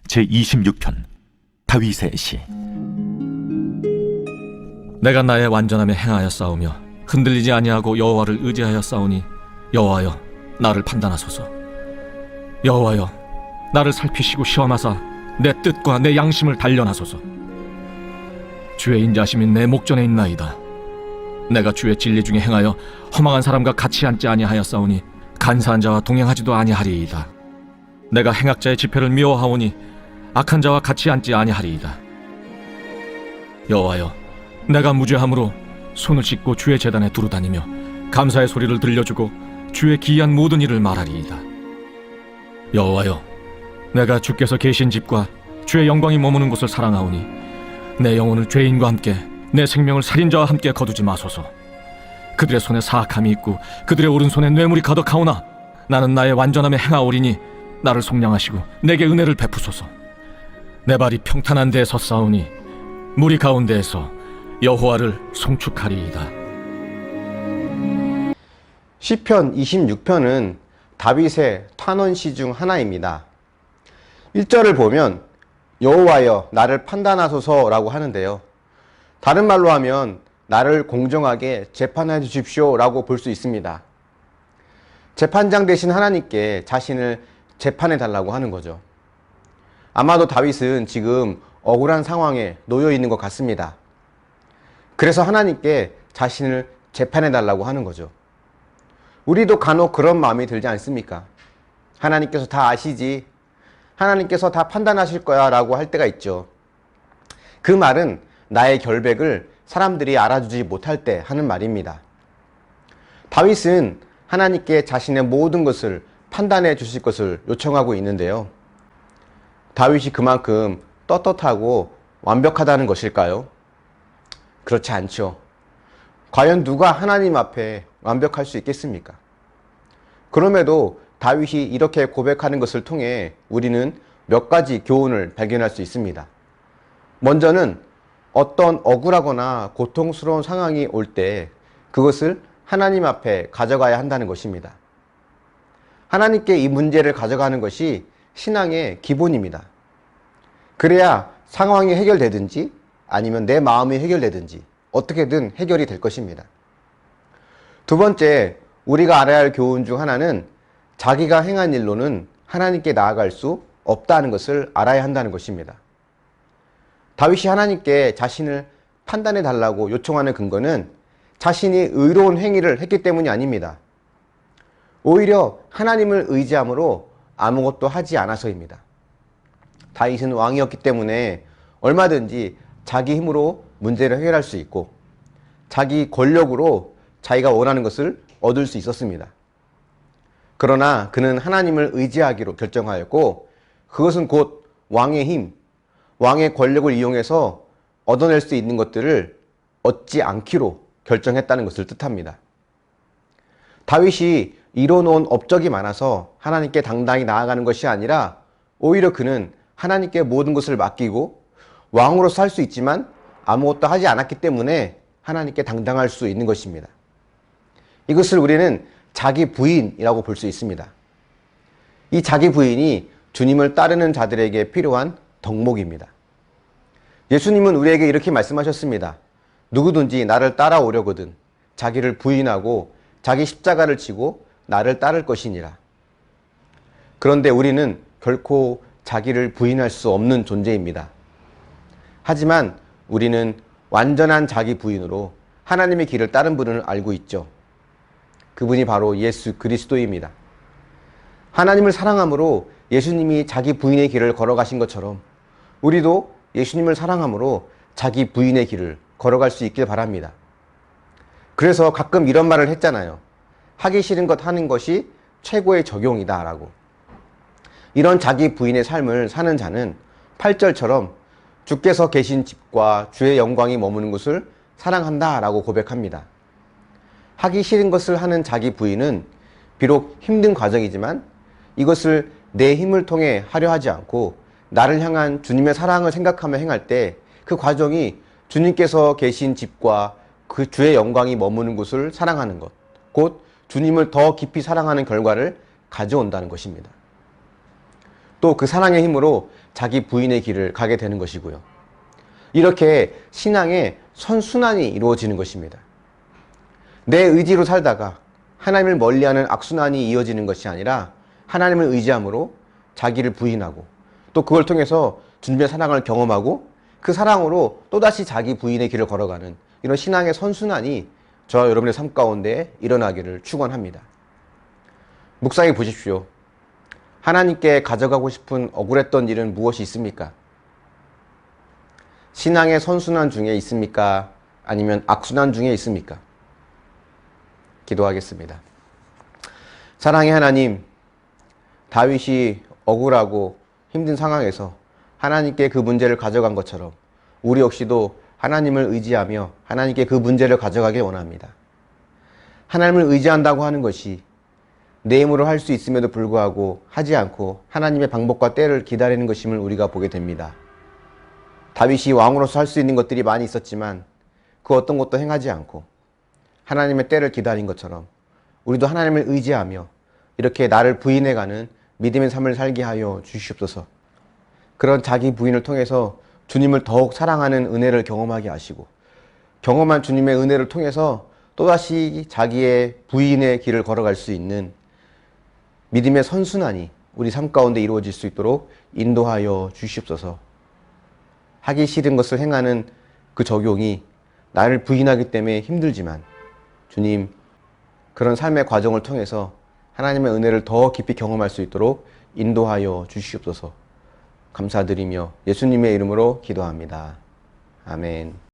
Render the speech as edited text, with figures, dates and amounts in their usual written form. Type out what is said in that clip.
제26편 다윗의 시. 내가 나의 완전함에 행하여 싸우며 흔들리지 아니하고 여호와를 의지하여 싸우니 여호와여 나를 판단하소서. 여호와여 나를 살피시고 시험하사 내 뜻과 내 양심을 단련하소서. 주의 인자심이 내 목전에 있나이다. 내가 주의 진리 중에 행하여 허망한 사람과 같이 앉지 아니하여 싸우니 간사한 자와 동행하지도 아니하리이다. 내가 행악자의 지폐를 미워하오니 악한 자와 같이 앉지 아니하리이다. 여호와여 내가 무죄함으로 손을 씻고 주의 제단에 두루다니며 감사의 소리를 들려주고 주의 기이한 모든 일을 말하리이다. 여호와여 내가 주께서 계신 집과 주의 영광이 머무는 곳을 사랑하오니 내 영혼을 죄인과 함께 내 생명을 살인자와 함께 거두지 마소서. 그들의 손에 사악함이 있고 그들의 오른손에 뇌물이 가득하오나 나는 나의 완전함에 행하오리니 나를 속량하시고 내게 은혜를 베푸소서. 내 발이 평탄한 데에 섰사오니 무리 가운데에서 여호와를 송축하리이다. 시편 26편은 다윗의 탄원시 중 하나입니다. 1절을 보면 여호와여 나를 판단하소서라고 하는데요. 다른 말로 하면 나를 공정하게 재판해 주십시오 라고 볼 수 있습니다. 재판장 되신 하나님께 자신을 재판해 달라고 하는 거죠. 아마도 다윗은 지금 억울한 상황에 놓여 있는 것 같습니다. 그래서 하나님께 자신을 재판해 달라고 하는 거죠. 우리도 간혹 그런 마음이 들지 않습니까? 하나님께서 다 아시지, 하나님께서 다 판단하실 거야 라고 할 때가 있죠. 그 말은 나의 결백을 사람들이 알아주지 못할 때 하는 말입니다. 다윗은 하나님께 자신의 모든 것을 판단해 주실 것을 요청하고 있는데요. 다윗이 그만큼 떳떳하고 완벽하다는 것일까요? 그렇지 않죠. 과연 누가 하나님 앞에 완벽할 수 있겠습니까? 그럼에도 다윗이 이렇게 고백하는 것을 통해 우리는 몇 가지 교훈을 발견할 수 있습니다. 먼저는 어떤 억울하거나 고통스러운 상황이 올 때 그것을 하나님 앞에 가져가야 한다는 것입니다. 하나님께 이 문제를 가져가는 것이 신앙의 기본입니다. 그래야 상황이 해결되든지 아니면 내 마음이 해결되든지 어떻게든 해결이 될 것입니다. 두 번째, 우리가 알아야 할 교훈 중 하나는 자기가 행한 일로는 하나님께 나아갈 수 없다는 것을 알아야 한다는 것입니다. 다윗이 하나님께 자신을 판단해 달라고 요청하는 근거는 자신이 의로운 행위를 했기 때문이 아닙니다. 오히려 하나님을 의지함으로 아무것도 하지 않아서입니다. 다윗은 왕이었기 때문에 얼마든지 자기 힘으로 문제를 해결할 수 있고 자기 권력으로 자기가 원하는 것을 얻을 수 있었습니다. 그러나 그는 하나님을 의지하기로 결정하였고 그것은 곧 왕의 힘, 왕의 권력을 이용해서 얻어낼 수 있는 것들을 얻지 않기로 결정했다는 것을 뜻합니다. 다윗이 이뤄놓은 업적이 많아서 하나님께 당당히 나아가는 것이 아니라 오히려 그는 하나님께 모든 것을 맡기고 왕으로서 할 수 있지만 아무것도 하지 않았기 때문에 하나님께 당당할 수 있는 것입니다. 이것을 우리는 자기 부인이라고 볼 수 있습니다. 이 자기 부인이 주님을 따르는 자들에게 필요한 덕목입니다. 예수님은 우리에게 이렇게 말씀하셨습니다. 누구든지 나를 따라오려거든 자기를 부인하고 자기 십자가를 지고 나를 따를 것이니라. 그런데 우리는 결코 자기를 부인할 수 없는 존재입니다. 하지만 우리는 완전한 자기 부인으로 하나님의 길을 따른 분을 알고 있죠. 그분이 바로 예수 그리스도입니다. 하나님을 사랑함으로 예수님이 자기 부인의 길을 걸어가신 것처럼 우리도 예수님을 사랑함으로 자기 부인의 길을 걸어갈 수 있길 바랍니다. 그래서 가끔 이런 말을 했잖아요. 하기 싫은 것 하는 것이 최고의 적용이다 라고. 이런 자기 부인의 삶을 사는 자는 8절처럼 주께서 계신 집과 주의 영광이 머무는 곳을 사랑한다 라고 고백합니다. 하기 싫은 것을 하는 자기 부인은 비록 힘든 과정이지만 이것을 내 힘을 통해 하려 하지 않고 나를 향한 주님의 사랑을 생각하며 행할 때 그 과정이 주님께서 계신 집과 그 주의 영광이 머무는 곳을 사랑하는 것, 곧 주님을 더 깊이 사랑하는 결과를 가져온다는 것입니다. 또 그 사랑의 힘으로 자기 부인의 길을 가게 되는 것이고요. 이렇게 신앙의 선순환이 이루어지는 것입니다. 내 의지로 살다가 하나님을 멀리하는 악순환이 이어지는 것이 아니라 하나님을 의지함으로 자기를 부인하고 또 그걸 통해서 주님의 사랑을 경험하고 그 사랑으로 또다시 자기 부인의 길을 걸어가는 이런 신앙의 선순환이 저와 여러분의 삶 가운데 일어나기를 축원합니다. 묵상해 보십시오. 하나님께 가져가고 싶은 억울했던 일은 무엇이 있습니까? 신앙의 선순환 중에 있습니까? 아니면 악순환 중에 있습니까? 기도하겠습니다. 사랑의 하나님, 다윗이 억울하고 힘든 상황에서 하나님께 그 문제를 가져간 것처럼 우리 역시도 하나님을 의지하며 하나님께 그 문제를 가져가길 원합니다. 하나님을 의지한다고 하는 것이 내 힘으로 할 수 있음에도 불구하고 하지 않고 하나님의 방법과 때를 기다리는 것임을 우리가 보게 됩니다. 다윗이 왕으로서 할 수 있는 것들이 많이 있었지만 그 어떤 것도 행하지 않고 하나님의 때를 기다린 것처럼 우리도 하나님을 의지하며 이렇게 나를 부인해가는 믿음의 삶을 살게 하여 주시옵소서. 그런 자기 부인을 통해서 주님을 더욱 사랑하는 은혜를 경험하게 하시고 경험한 주님의 은혜를 통해서 또다시 자기의 부인의 길을 걸어갈 수 있는 믿음의 선순환이 우리 삶 가운데 이루어질 수 있도록 인도하여 주시옵소서. 하기 싫은 것을 행하는 그 적용이 나를 부인하기 때문에 힘들지만 주님, 그런 삶의 과정을 통해서 하나님의 은혜를 더 깊이 경험할 수 있도록 인도하여 주시옵소서. 감사드리며 예수님의 이름으로 기도합니다. 아멘.